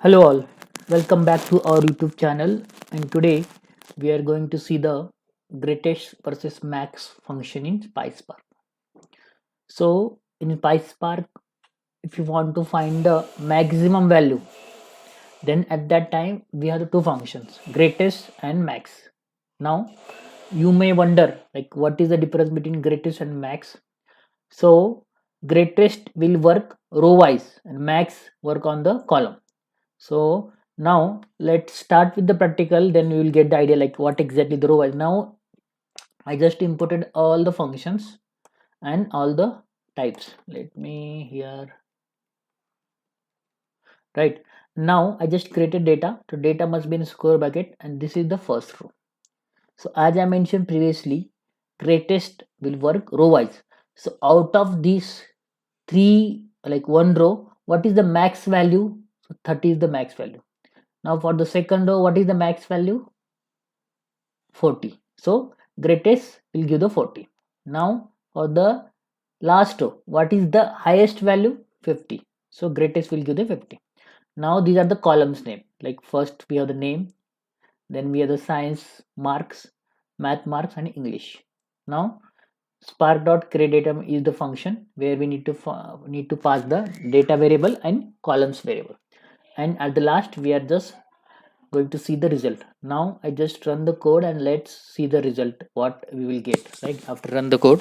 Hello all, welcome back to our YouTube channel, and today we are going to see the greatest versus max function in pyspark. So in pyspark, if you want to find the maximum value, then at that time we have the two functions, greatest and max. Now you may wonder like what is the difference between greatest and max. So greatest will work row wise and max work on the column. So now let's start with the practical, then we will get the idea like what exactly the row is. Now I just imported all the functions and all the types. Let me here, right? Now I just created data. So data must be in square bracket and this is the first row. So as I mentioned previously, greatest will work row wise. So out of these three, like one row, what is the max value? So 30 is the max value. Now for the second row, what is the max value? 40. So greatest will give the 40. Now for the last row, what is the highest value? 50. So greatest will give the 50. Now these are the columns name. Like first we have the name, then we have the science marks, math marks, and English. Now spark.createData is the function where we need to pass the data variable and columns variable. And at the last we are just going to see the result. Now I just run the code and let's see the result what we will get. Right after run the code,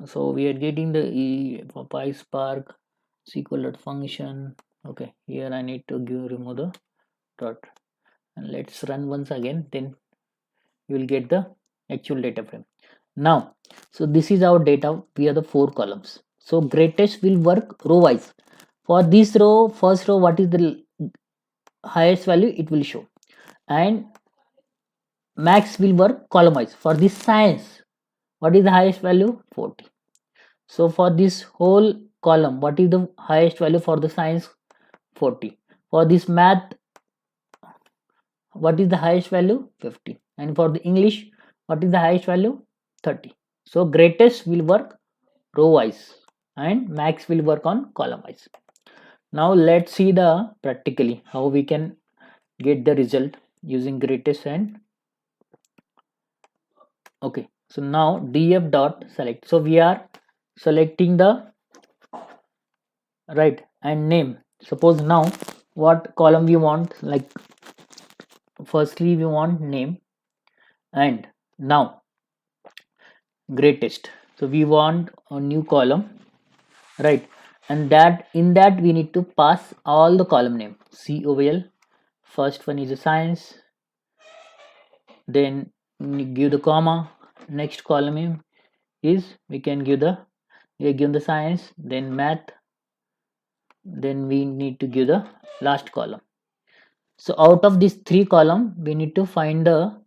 so we are getting the for PySpark SQL function. Okay, here I need to remove the dot and let's run once again, then you will get the actual data frame. Now so this is our data. We have the four columns. So greatest will work row wise. For this row, first row, what is the highest value, it will show, and max will work column wise. For this science, what is the highest value? 40. So for this whole column, what is the highest value for the science? 40. For this math, what is the highest value? 50. And for the English, what is the highest value? 30. So greatest will work row wise and max will work on column wise. Now let's see the practically how we can get the result using greatest. And okay, so now df dot select. So we are selecting the right and name. Suppose now what column we want, like firstly we want name, and now greatest. So we want a new column, right? And that in that we need to pass all the column name. COL, first one is a science, then give the comma, next column is we can give the, we are given the science, then math, then we need to give the last column. So out of these three column we need to find the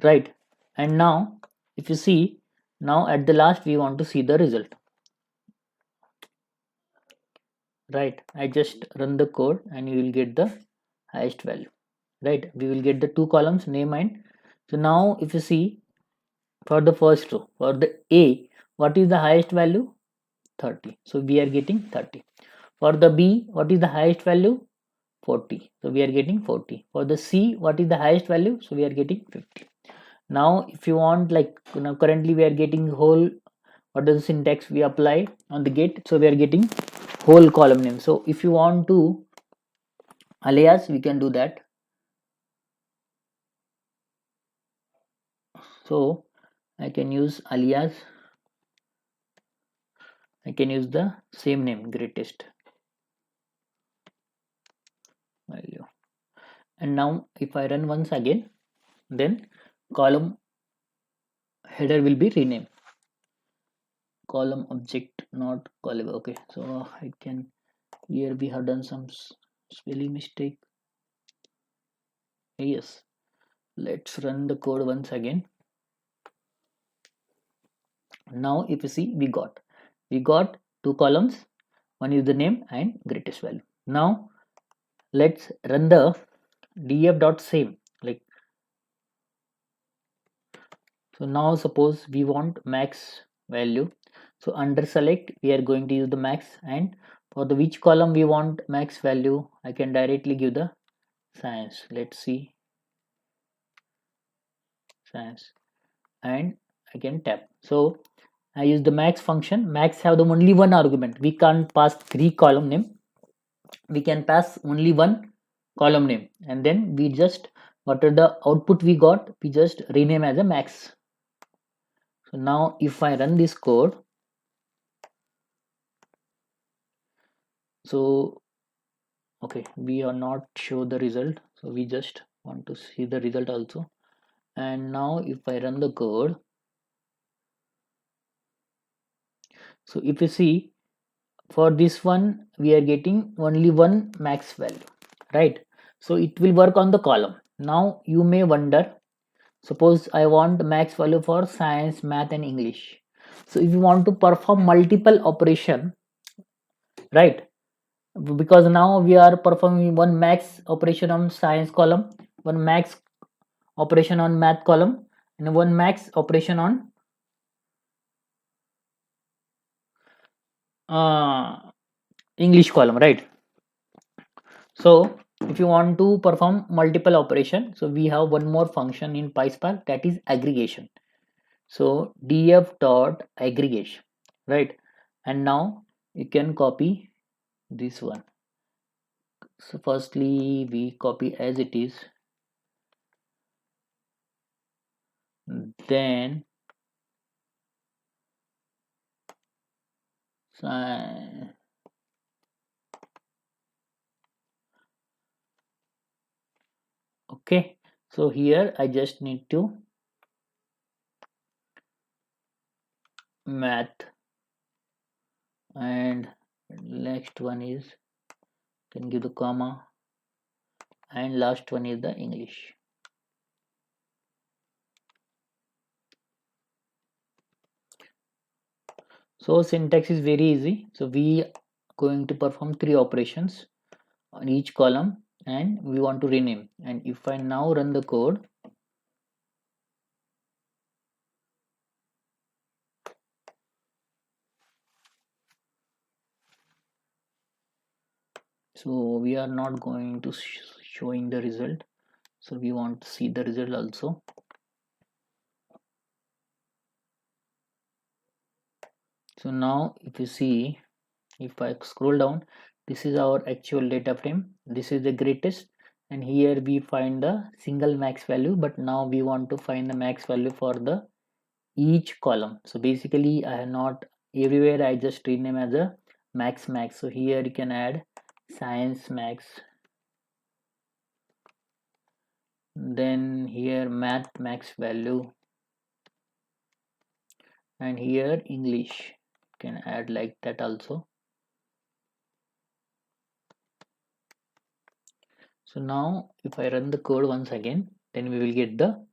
right. And now if you see, now at the last we want to see the result, right? I just run the code and you will get the highest value, right? We will get the two columns, name and. So now if you see, for the first row, for the A, what is the highest value? 30. So we are getting 30. For the B, what is the highest value? 40. So we are getting 40. For the C, what is the highest value? So we are getting 50. Now if you want, like, currently we are getting whole, what is the syntax we apply on the get, so we are getting whole column name. So if you want to alias, we can do that. So I can use alias, I can use the same name, greatest value. And now if I run once again, then column header will be renamed column object, not column. Okay, so I can, here we have done some spelling mistake. Yes, let's run the code once again. Now if you see, we got two columns, one is the name and greatest value. Now let's run the df dot same, like, so now suppose we want max value. So under select we are going to use the max, and for the which column we want max value, I can directly give the science. Let's see, science, and I can tap. So I use the max function. Max have the only one argument. We can't pass 3 column name. We can pass only one column name, and then we just, whatever the output we got, we just rename as a max. So now if I run this code, so okay, we are not show the result, so we just want to see the result also. And now if I run the code, so if you see, for this one we are getting only one max value, right? So it will work on the column. Now you may wonder, suppose I want max value for science, math and English. So if you want to perform multiple operation, right, because now we are performing one max operation on science column, one max operation on math column, and one max operation on English column, right? So if you want to perform multiple operation, so we have one more function in PySpark, that is aggregation. So df dot aggregation, right? And now you can copy this one. So firstly we copy as it is, then okay, so here I just need to math, and next one is, can give the comma, and last one is the English. So syntax is very easy. So we going to perform 3 operations on each column, and we want to rename. And if I now run the code, so we are not going to showing the result, so we want to see the result also. So now if you see, if I scroll down, this is our actual data frame, this is the greatest, and here we find the single max value, but now we want to find the max value for the each column. So basically I have not, everywhere I just rename as a max. So here you can add science max, then here math max value, and here English you can add like that also. So now if I run the code once again, then we will get the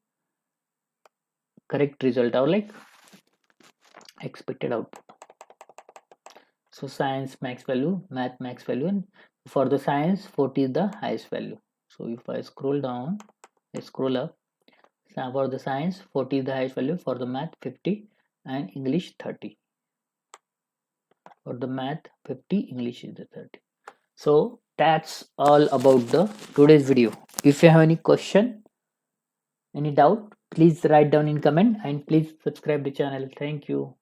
correct result, or like expected output. So science max value, math max value, and for the science 40 is the highest value. So if I scroll down, I scroll up, for the science 40 is the highest value, for the math 50, and English 30. For the math 50, English is the 30. So that's all about the today's video. If you have any question, any doubt, please write down in comment, and please subscribe the channel. Thank you.